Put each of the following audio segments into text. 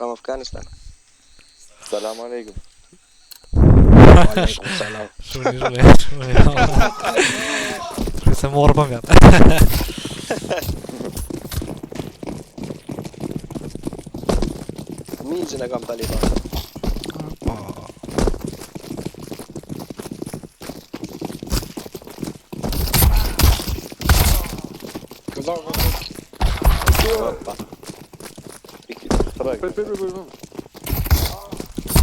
from Afghanistan. Salam alaikum. Alaikum salam. Shkoj se morë për mjatë. Mizën e kam Taliban. Hoppa.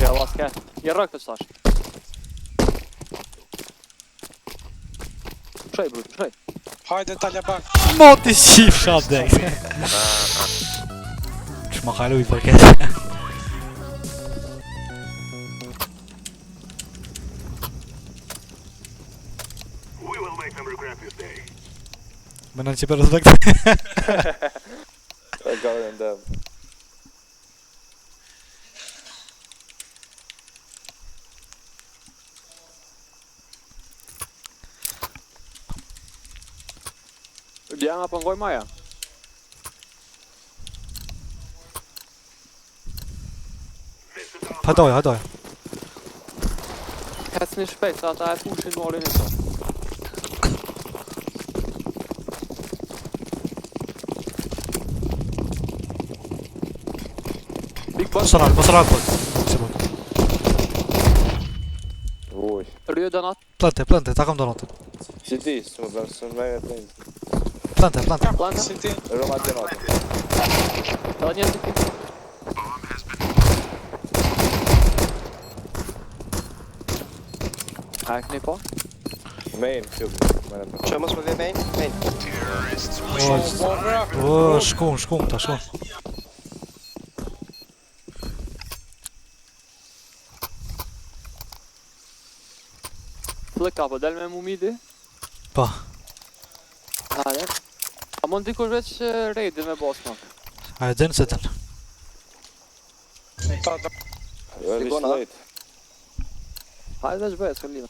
Ja, vad ska jag? Jag rökte stars. Shej bror, shej. Hajde Taliban. Moti shif shat dek. Që ma kalu i përket. Menon që për respekt. I got it them. Djema po ngoj maja. Hajdoja. Hecni shpejt, sa ata e pushin molin e sot. Big boss. Mos rral për. Oj. Ryo donat. Plante, ta kam donatën. Si ti, s'më bërë, s'më bërë të lind. Plante. Planta. Si ti? Roma të natë. Edhe një të këtë. A e këni po? Main, tjup. Që mos më vje main? Main. O, shkun, ta shkun. Flëka, po del me mumidi? Pa. Hajde. A mund dikush veç rejdi me boss ma? A e den se den. Jo, e lishtë lejt. Hajde veç bëjë, s'ka lidhë.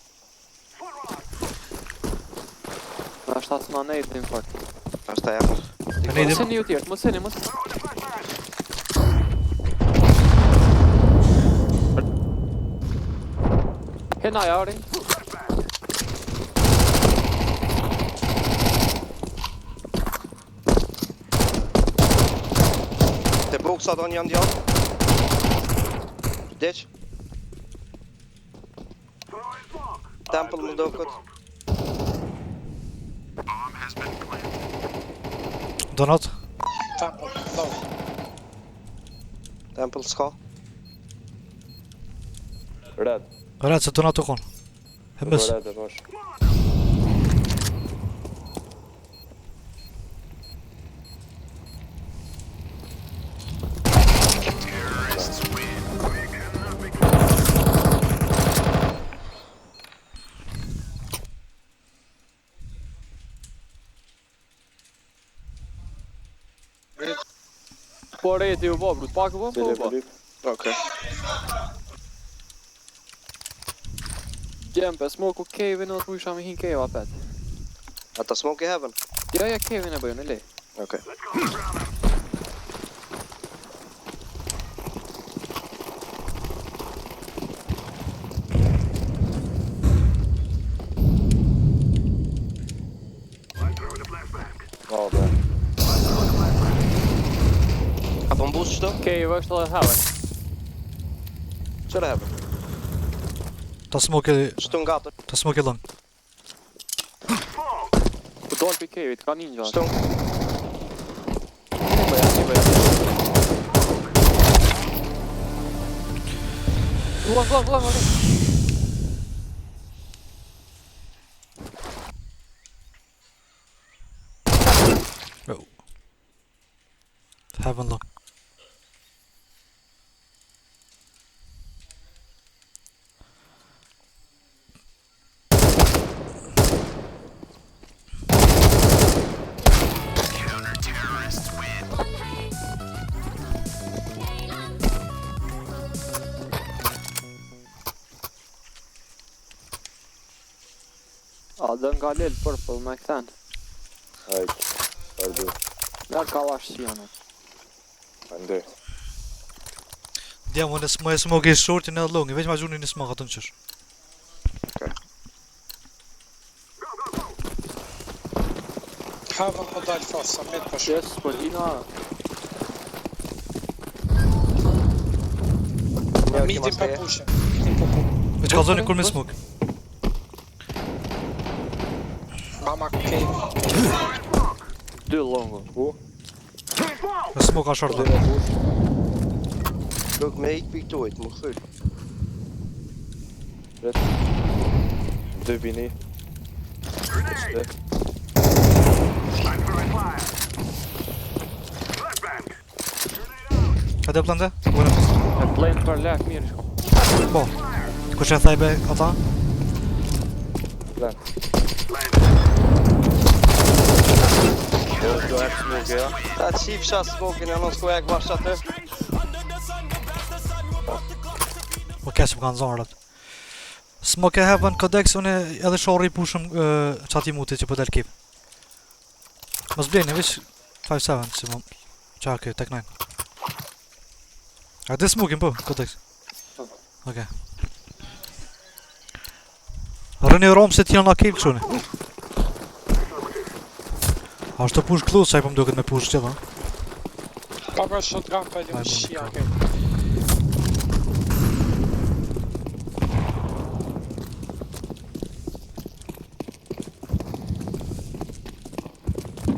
Në ashtë asë ma nejtë të infart. Ashtë ta jepë. Mësini ju tjertë, mësini. Hena jari. Te buksa do një ndjonë. Vdeq. Temple më do këtë. Donat. Temple s'ka. Red. Red se donat të konë. Hembes. Red e bosh. Po rejti u bo, brut, pak u bo, po u bo. Okej. Gjempe, smoke u cave-in o të mujsha me hin cave apet. Ata smoke i heaven? Ja, cave-in e bëjnë, e le. Okej. Oh, bro. Apo mbus qëto? Cave është edhe heaven. Qëre heaven? Ta smoke Qëto nga të? e lëng. Po dollë për cave-it, ka ninja. Qëto? Një bëja. Vlam. Heaven lëng. A dë nga lel për me këthen. Hajt. Hajdu. Nërë ka vash si janë. Ande. Djam, unë më e smoke i shortin edhe longi, veç ma gjuni në smoke atë në qësh. Heaven po dal fast, sa mid po shit. Yes, po Lina. Midi po pushë. Midi po pushë. Veç ka zoni kur me smoke. Mama cave. 2 longo. Me smoke a short dhe. Look, me ik piktojt, më khyll. Ret. 2 bini. Ka dhe plante? Unë E plane për lek mirë shko. po. Ku që e thajbe ata? Plan. Do e smoke ja. Ta qifsha smoke-in e nësku e këvash atë. Po kesh më kanë zarët. Smoke e heaven kodex, unë edhe shorri pushëm qati mutit që po del kip. Mos bleni, veç 5-7 si më qake, tek 9. A dhe smoke-in po, kodex? Oke. Rëni romë se t'jena na kip qëni. A është të push klus, qaj po më duket me push qëta. Papa shotgun pa Ai, një shia bun, ke.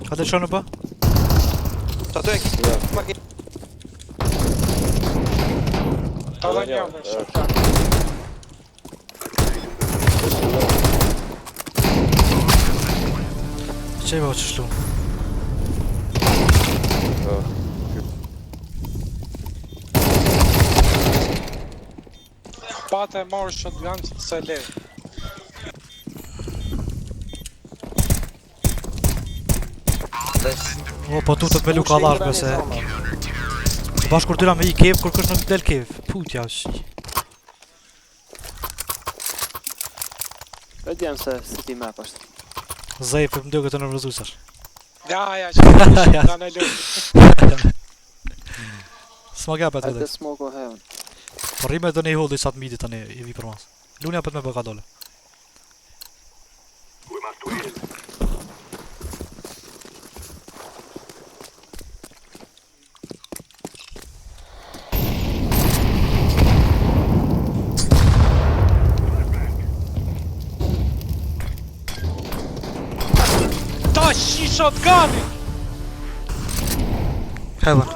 Ka dhe qënë po? Ta të ek. Ma ki. Ta dhe një me shotgun. Qej me o që shlu? Pate e marrë shotgun që të se levë. O, po tutët me luka largë se... Bash kur tyra me i kev, kur kësh nuk del kev. Putja është... E djem se si ti map është. Zej, për më duket të nërvëzusash. Ja, që të shotgun e levë. S'ma gapet E edhe. të smoke o heaven. Po rime dhe ne i hodhi sa të midi tani i vi për mas. Lunja pët me bëka dole. Ta shi shotguni! Heaven.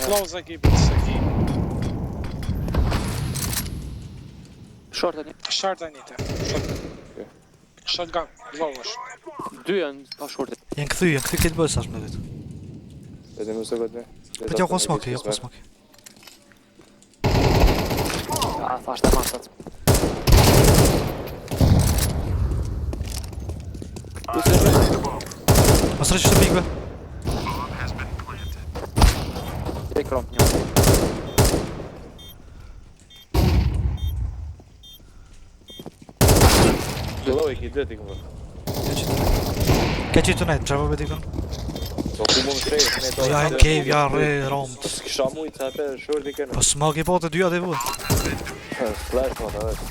Close e keep it safe. Short e një. Shart e njëte. Shotgun, low është. 2 janë pa shortit. Jenë këthy këtë bësë ashtë me ditë. Edhe më së këtë. Për t'jo kon smoke, jo kon smoke. A, thashtë e masat. Mos rëqë të pikve. E krom një. Dëlloj e ki dhe t'i këmë. Ke qitë të nejtë, qërë me dikën? Po ku mund shtrejë, ne to... Ja në cave, ja re, romt. S'kisha mujtë sa të shorti kënë. Po smoke i po të dyja dhe vë. Flash po të vetë.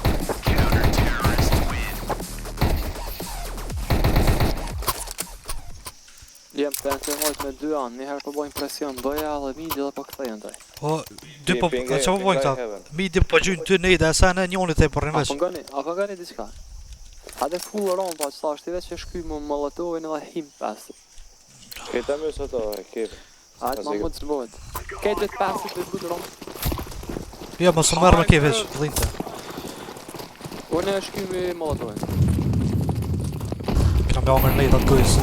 Jem të entermojt me 2 anë, njëherë po bojnë presion, bëja dhe midi dhe po këthejnë taj. Po, dy po, a që po bojnë këta? Midi po gjynë ty nejtë, e sa në njonit e përrin veç. Apo ngani diçka. Hade full rond pa që thashti veç që shky më molotovin edhe him pasit. Këta më së to, e kebe. Hajtë ma më të zbojt. Kejt vetë pasit dhe të rond. Ja, mos më mërë me ke veç, dhinte. Unë e shky me molotovin. Kena me amër nejtë atë gëjës.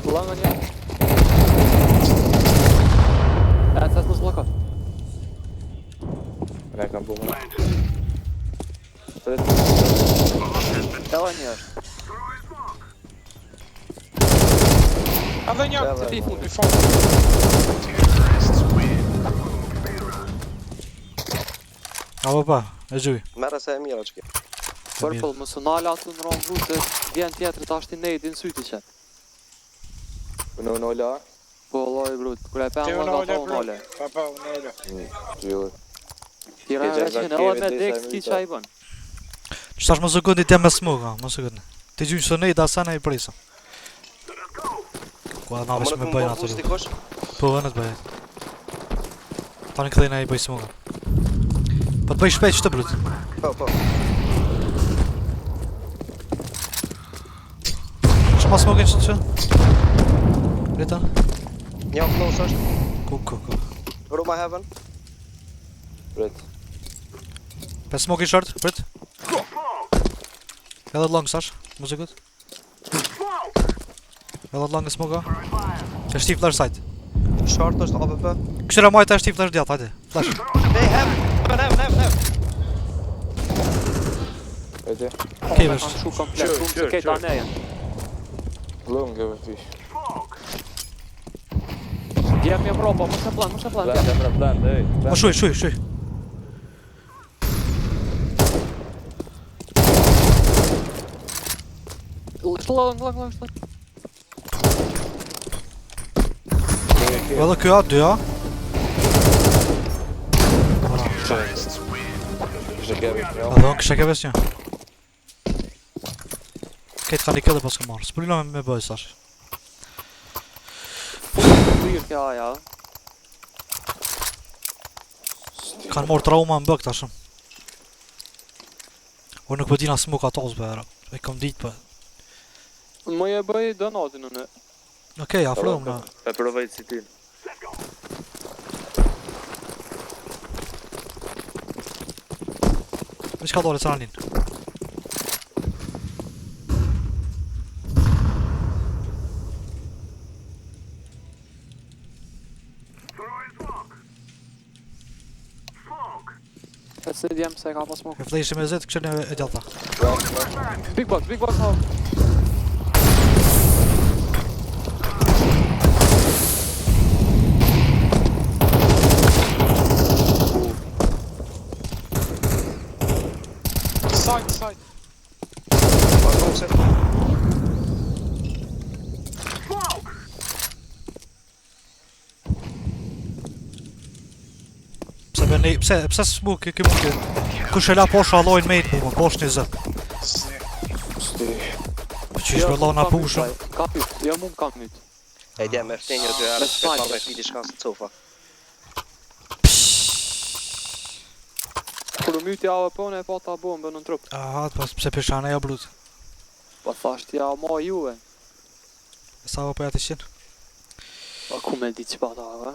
Langa një. E të mos blokot. Ne kam bu më. Ela një është. A dhe një, Se ti fundi. i fund. Apo pa, e gjuj. Merë se e mira që ke. Purple, mësë nala atë në ronë blu se vjen tjetër të ashti nejti në syti qëtë. Unë ola? Po, loj brut, kër e Ti pëmë unë nga ole ta unë ole. Pa, unë ole. Gjur. Tira e veqin edhe me dek ti qa i bën. Qëtash më sekundit jam me smoke, më sekundit. Ti gjynë së nejt asana i prisa. Ku edhe na vesh me bëjnë atë lu. Po, në të bëjnë. Tani këthejna i bëj smoke. Po të bëj shpejt që të brut. Po. Që ma smoke që? Rita? Një close është. Ku. Roma heaven. Rit. Pe smoke i short, prit. Edhe long sash, muzikut. Edhe long e smoke. Të shti flash side. Short është AWP. Këshira majtë e shti flash djatë, hajde. Flash. Hey, heaven. Ete. Okej, vesh. Kanë shu komplet, shumë se kejta nejen. Long e fish. Djem një propo, më se plan. Plan, ej. Më shuj. Lang. Edhe kjo a, dy a. Edhe unë kështë e ke ves një. Kejtë ka një këtë pas ka marrë, s'pëllina me bëj sash. Lirë kja aja. Kanë morë trauma në bëk tashëm. Unë nuk pëtina smoke ato zbe era. E kom ditë për. Më je bëj donatin në. Okej, afrëm në. E provojt si ti. Veç ka dole cëranin. E se djem se ka pas smoke. E flejshim e zetë këshën e djata. Big box home. Side. Pse smoke ke mund të... Kush e la posha allojnë mejt mu, posh 20. Po që ishë me la na pushëm. Ka pyt, jo mund ka myt. E djem e ftenjë 2 herë, se ka me fiti shka së cofa. Kur u myti ave pone e pa ta bombë në trup. Aha, pse pishane ja brut. Po thasht ja ma juve. Sa po ja të qenë? Po ku me di që pa ta ave?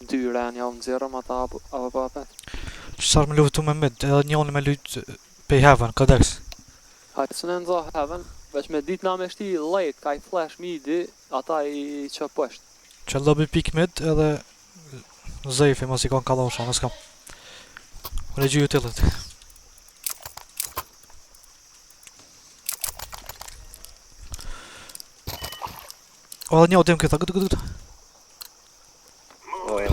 Dyre janë javë në zero, ma ta ave pa apet. Qësar me luftu me mid, edhe njoni me lut pe heaven, kodex. Hajtë së në nëza heaven, veç me dit na me shti lejt, ka i flash midi, ata i që pësht. Që lobby pick mid edhe Zeyfi mos i kanë kalosha, në s'kam. Unë e gjyju t'illit. O edhe një odim këta, gëtë.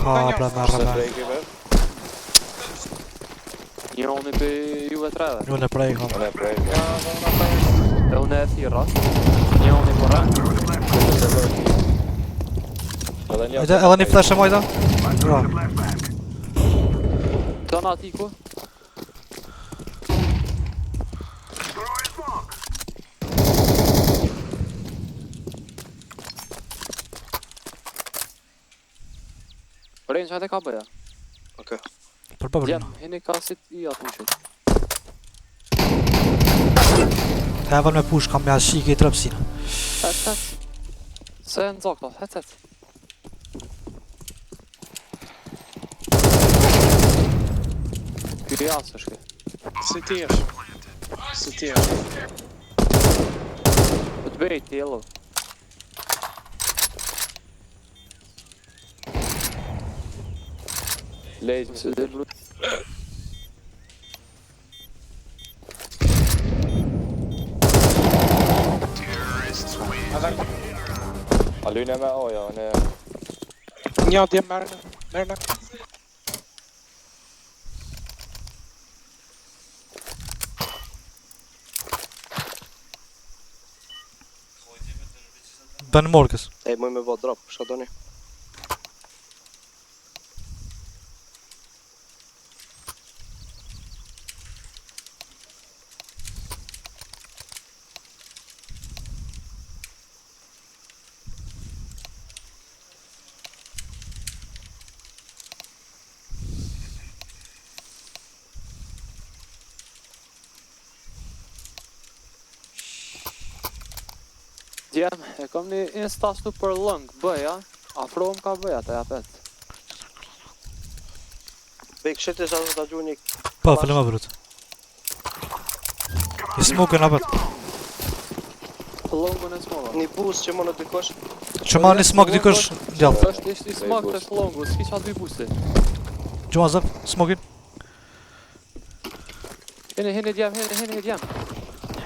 Ha, rrëme. Një unë për juve treve. Unë e prej, kam. E unë e thira. Një unë i përre. Edhe një flash e majta? Bra. Të në ati ku? Rejnë që hajde ka bëja. Okej. Për përbër Djem, në. hini ka si i atë në qëtë. Heaven me push, kam me ashike i trepsina. Het. Se në zokta, het. Kjo jasë është kjo. Si ti është. Po të bejt ti jello. Lejtë Se dhe blu. A lyne me oja, ne... Një djem merë në. Ben morkës. E muj me bë drop, çka doni? Djem, e kam një instastu për lëng, bëja, afro më ka bëja të japet. Bek shit sa ta gjuaj një Po, falem më brut. I smoke-ën apet. Lëngun e smoga. një boost që më në dikosh. Që ma një smoke dikush djallë. Ishte i smoke të shlongu, s'ki qa 2 boosti. Gjuma zëp, smoke-in. Hini djem.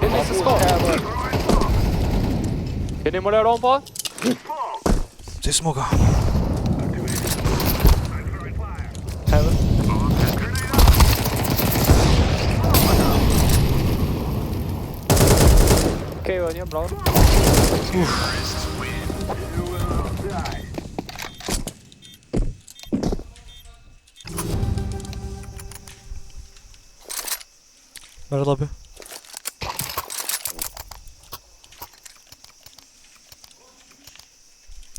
Hini se s'ka. Hini më leron po? Si smoke-a. Okej, një bravo. Merë labi.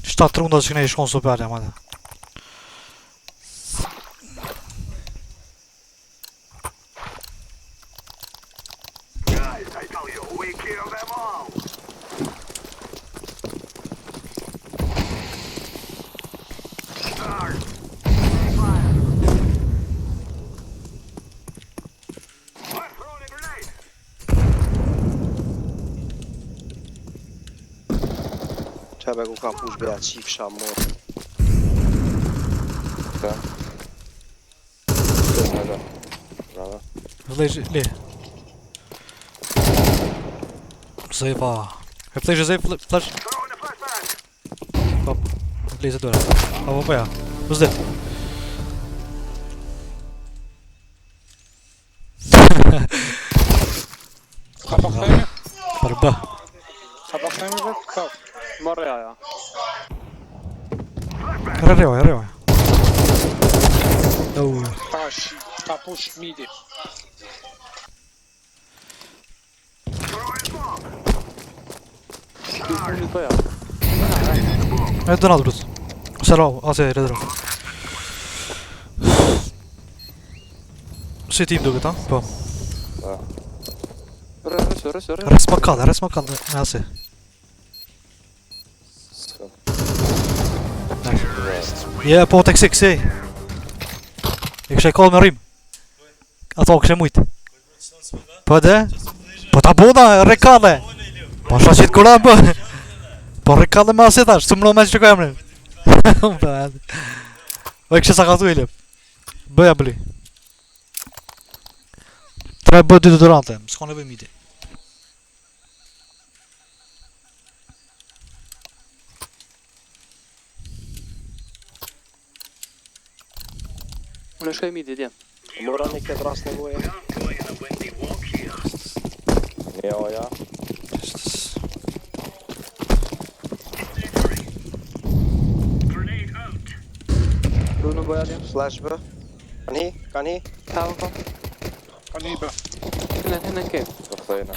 Shtatë runda që këne i shkonë super jam atë. Çfarë ku ka push beja çifsha mor. Ka. Bravo. Le. Zeva. E plejsh e zej flash. Hop. Leze dora. Apo po ja. Uzde. Ka pa kthejme? Parba. Ka pa kthejme vetë? Ka. Marreja ja. Rreva. Ka push midi. Unë të ja. E donat brut. Sarau, ase redro. Si tim duket, ha? Po. Rrë. Res më kallë, me ase. Je, po të kësi. E kështë e kallë me rrim. Ato kështë e mujtë. Po dhe? Po ta bona, rekale. Po shaqit kura bë. Po rekale me ase tash, së mlo me që ka emrin. O e kështë sa ka tu i lep. Bëja bëli. Tre bë 2 deodorante, s'ka nevoj miti. Unë shkoj midi djem. Mora një këtë rast nevoje. Ja. Du në bëja djem. Flash bë. Kan hi? Ka unë ka. Ka një bë. Hine ke. Po kthejna.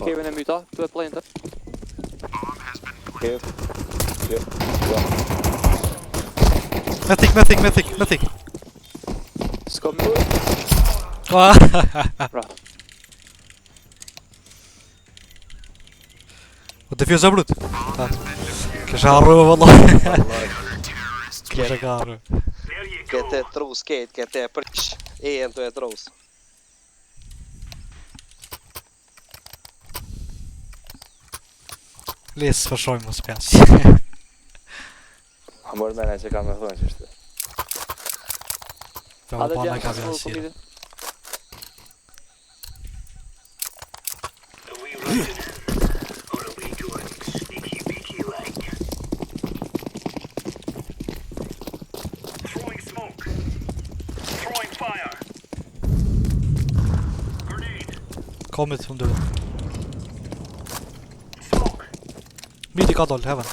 Kevin e myta, tu e plejnë të. Mythic. S'ka më. Bra. O defioza brut. Kisha harru vallahi. Kisha harru. Këtë trus, këtë prish. E në të e trus. Lesë përshojmë mos pjas. A mërë mena që ka me thonë që shtë. Të më pana ka vjen sirë. Ka mid, unë dyre. Midi ka doll, heaven.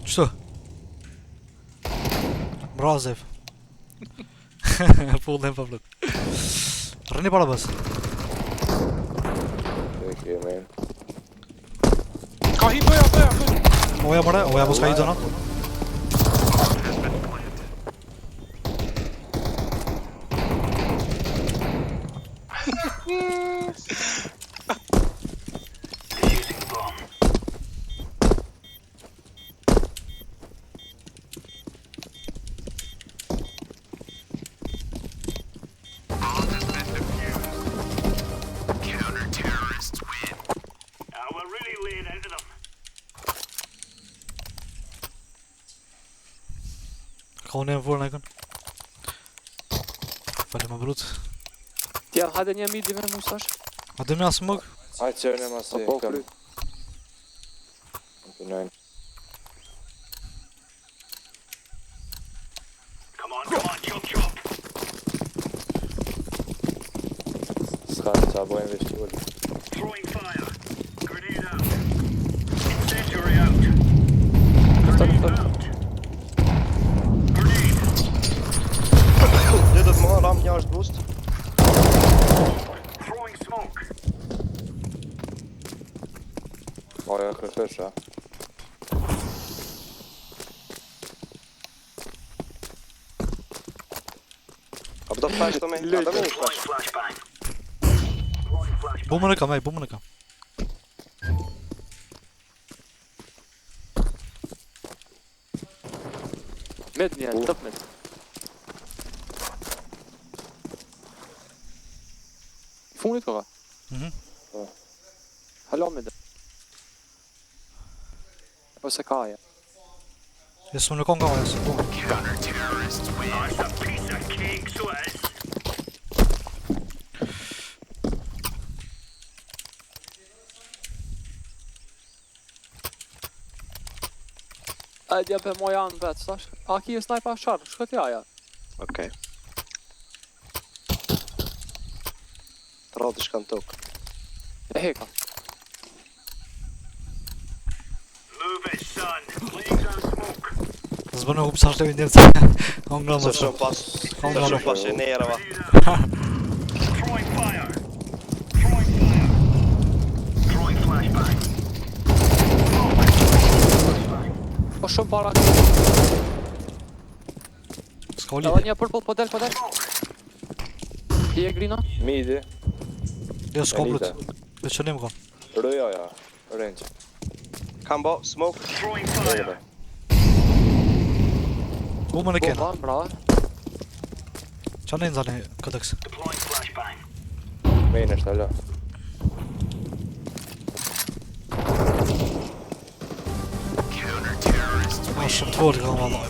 Qëto? Bra, Zef. Pullën pa pluk. Rëni para bës. Thank you, man. Ka hi bëja. Oja mëre, oja mos ka i dëna. Ka unë e më vërë në ikon. Falë më brut. Tja, hajde një midi me mustash. A dhe me asë mëgë? Hajtë që në masi Po, kam. kry. Nine. S'ka në qa bojnë vishtur. Dhe do të më ram një është boost. Oja kërkësha. A përdo flash të me? A të me një flash? Bumën e kam, bumën e kam. Med një, tëp med. I funit ka ka? Mhm. Halo med. Ose kaja. Jesë unë e kon nga oja, se bumën. A dja për moja në vetë, stash? A ki e snajpa sharë, shkët jaja. Okej. Të rodë shkan tokë. E heka. Zbënë u pësa shtemi njërë të hongë në Se më shumë pas, se shumë pas e nerëva. Po shumë para. S'ka u Edhe lidi. një purple, po del. Ti e grina? Midi, Jo, s'ka Elita. blut. Veçënim kon. rëjoja, range. Kambo, smoke. Ejle. Bumën e kena. Bomba, brava. Qa në inzani këtëks? Main është alo. A shumë të forë ka më Allah.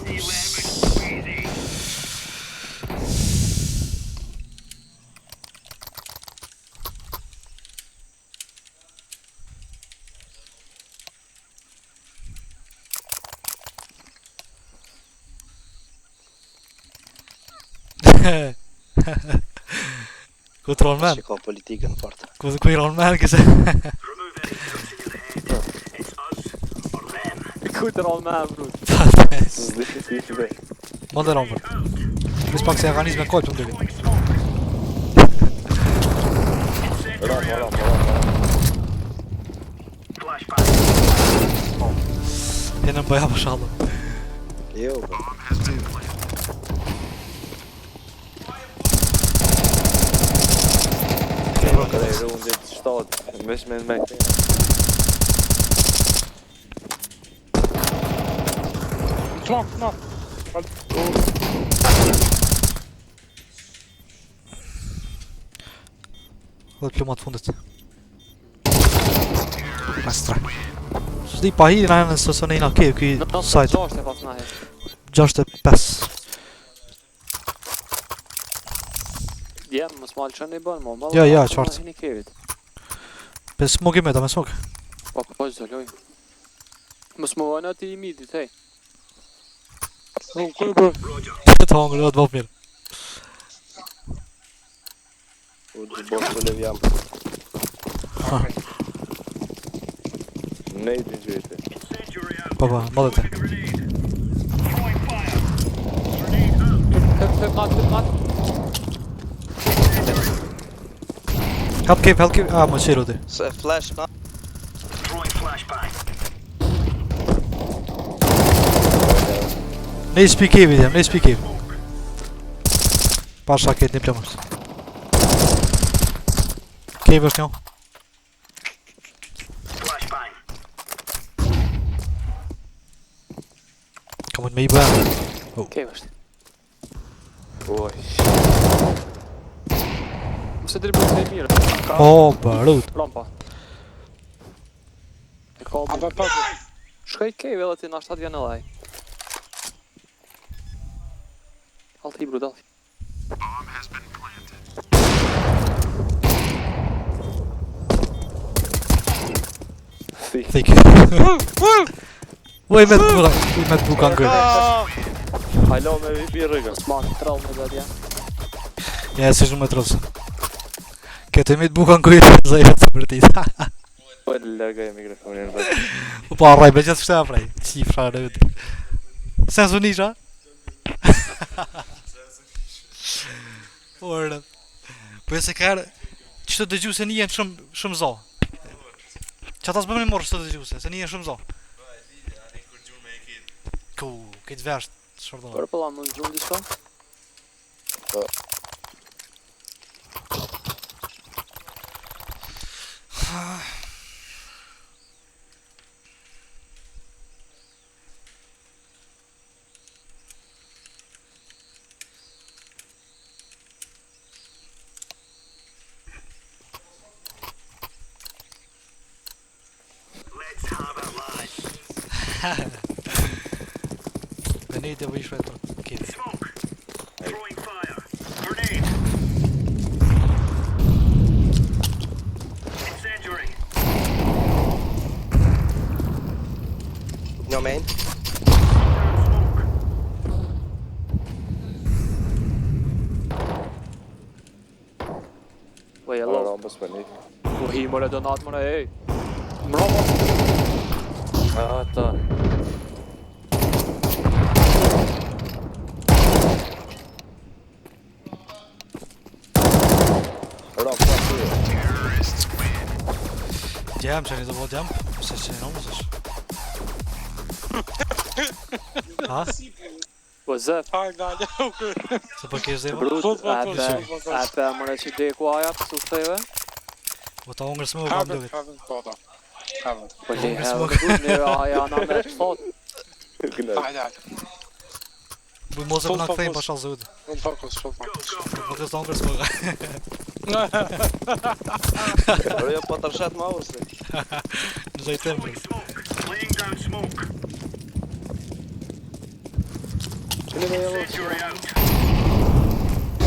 Ku të ronë men? Shiko politikën fort. Ku i ronë men këse? Ku të ronë me brut. Ma dhe ronë për. Vis pak se e ka njës me kojtë për ndëgjë. Ram. Jene më bëja për shalë. Jo, bro. Kada je rundit 7, veç me në Smoke. Dhe plumat fundit. Mestra. Shdi pa hi në në sësën e ina këj sajt. 6 e pas na he. 65. Ja, mos mal çon i bën, mo. Ja, qartë. Një kevit. Pe smoke me ta me smoke. Po zoloj. Mos më vëna ti i midit, hej. Të hongër, do të bëf mirë. U të bërë të lev jam. Nej të gjyte. Po, madhete. Këp mat. Help cave. Më qiro ti. Se flash ma. Ne spi cave jam, ne spi cave. Pasha këtë një plëmës. Cave është një. Ka mund me I bëhem. Okej, është. Oj. Mëse dribën se I mirë. O, barut. Rampa. E ka Pa. shkoj kej edhe ti na shtat vjen edhe ai. Alti brutal. Thik. Oj, me të buka ngërë. Halo me vipi rrëgën. Smak troll me vetë ja. Ja, si shumë me trollë. Këtë mi të buka ngërë, zajë të mërtit. Po lërgaj mikrofonin rrëgën. Po arraj, me gjithë kështë e afrej. Qifra në vetë. Sensu nisha? Orë. Po e se kërë, që të dëgju se një jenë shumë zo. Që ata s'bëm në morë që të dëgju se një jenë shumë zo. Ku, këtë versht, shërdo. Por po la mund të gjumë diçka? Dhe ne I të vëjsh vetë këtë. Një main. Oj, hello. Rambës për një. Po hi more donat more, ej. Mbrapa. Ata. Rambë për një. Jam që një të vod jam, se që në mësësh. Ha? Po zef. Se për kesh zemë? Brut, ape more që deku aja për su theve. Po ta ongër së më kam dëgët. Po që i herë të bud një aja na me që thot. Buj mos e për në këthejmë pa shalë zëvët. Po të ongër së më Pero jo po të rshet ma ursi. në zajtem bërë. Qëni me jelë?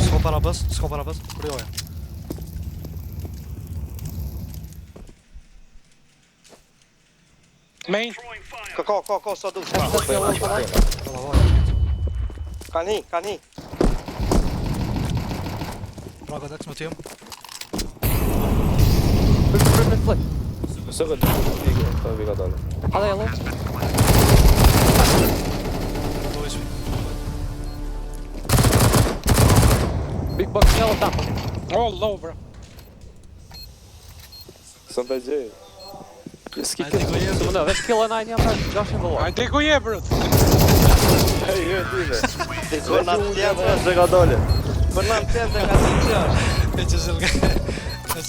S'ko para bës, përjoja. Main. Ka, sa du shma. Kalla vaj. Kan hi. Praga dex më t'jem. Fryt me flik. Së këtë të shpikë, të vika dalë. Adhe hello. Do ismi. Big box yellow tampa. Oh, low, bro. Së më gjej. Ski Ajde, kill. go jep. Së më veç kill e najnë jam për 600 dolar. Ajde ku je, bro. Hej, jo t'ime. Për në të tjetë dhe ka dole. Për në të tjetë dhe ka të qash. E që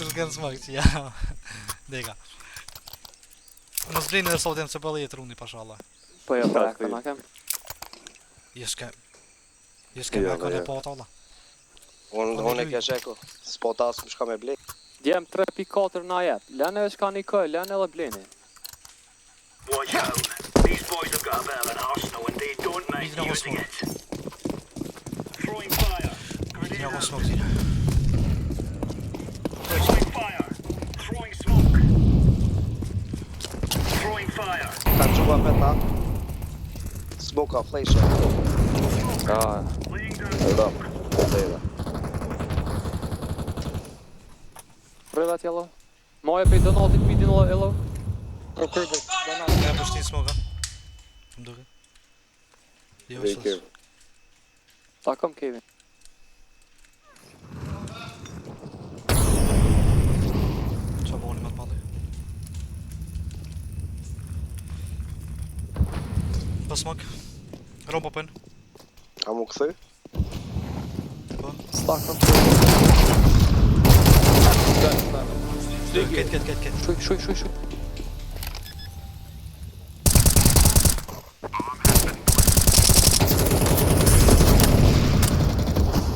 shëllë smak që ja. Deka. Mos blejnë edhe sot jenë se bëllë jetë runi pashallah. Po jo, pra, këna kem. Jeshke Ja, me kone ja. po ata alla. Unë e kja sheko. S'po ta s'm shka me blej. Djem 3.4 na jep. Lene veç ka një këj, lene edhe bleni. Watch out. These boys have got a bit of an arsenal and they don't mind Midna using osmo. it. Throwing fire. Ja ko smok zine. Throwing fire. Throwing smoke. Throwing fire. Ka quba me ta. Smoka, flejshë. Ja, det är bra. Det är det. Rrëvat jello. Moje pe donatit midin jello. O kërbe, banat. Ja po shtin smoka. Më duket. Jo, Be është. careful. Ta kam Kevin. Qa boni më të madhe. Pa smok. Rom po pen. A mu këthy? Sta kam Ket. Shuj.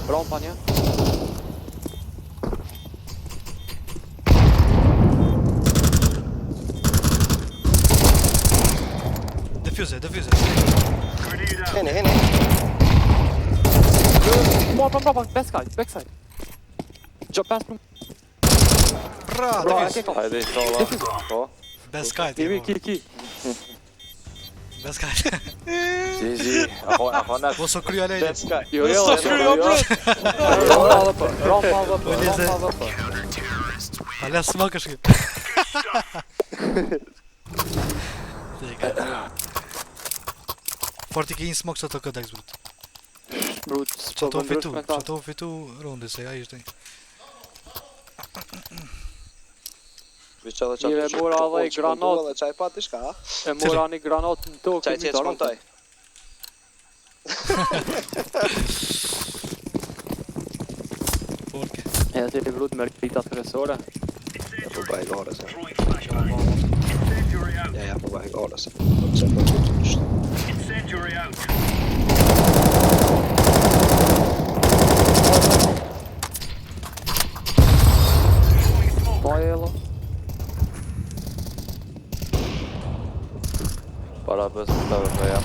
Rampa një. Defuse. Henne. Brava, backside. Gjop pas për Bra, Bra, defuse. e ke Hajde, inshallah. Po. Best guy. ki. Best guy. GG. Aho na. Po so krya lejle. Let's go. Jo, Rampa për. A le smok është kjo. Forti ke një smok që të këtë brut. Brut, Që to fitu rundi se ja ishte. Viçë edhe Mire, mora edhe i granat. Edhe çaj pa diçka, ha? E mora një granat në tokë. Çaj që shmontoj. Forke. E të i brut me rritat kresore. Po bëj gore se. Incendiary out. Ja, po bëj gore se. Se po të Incendiary out. Pa jello. para bës të vë ja.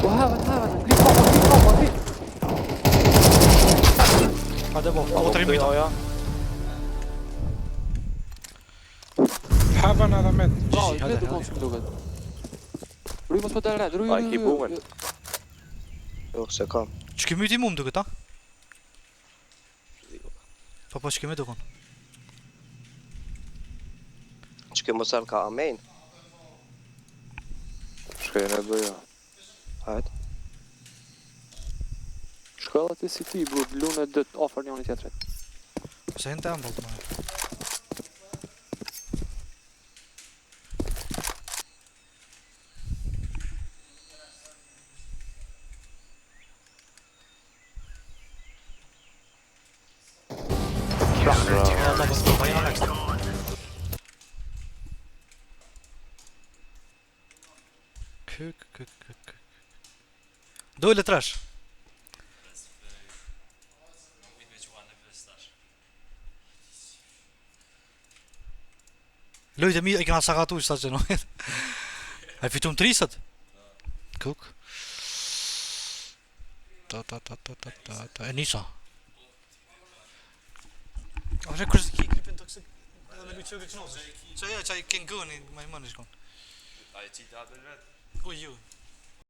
Po heaven. Gri. Hajde bo, o 3 minuta. Ja. Heaven edhe mid. Bravo, Hajde, vetë hajde. mos më duket. Rui mos po të red, rui. Ai, ki boomer. Jo, se kam. Që kemi ti mu më duket, ta? Po që kemi duket. Që ke mos ka amen. Shkoj në bëja. Hajde. Shkoj ti si ti, bro, lune dët ofër njëri tjetrit. Se në të ambull të marrë. Dojle trash. Lojtë e mi e kena sakatu që ta që nojët. E fitum trisët. Kuk. Ta. E nisa. A vre kërës ki klipin të kësë. Edhe me lujtë që këtë qënosë. Që e, që a i kënë gëni, ma i mënë shkon. A i qita dhe vetë. U ju.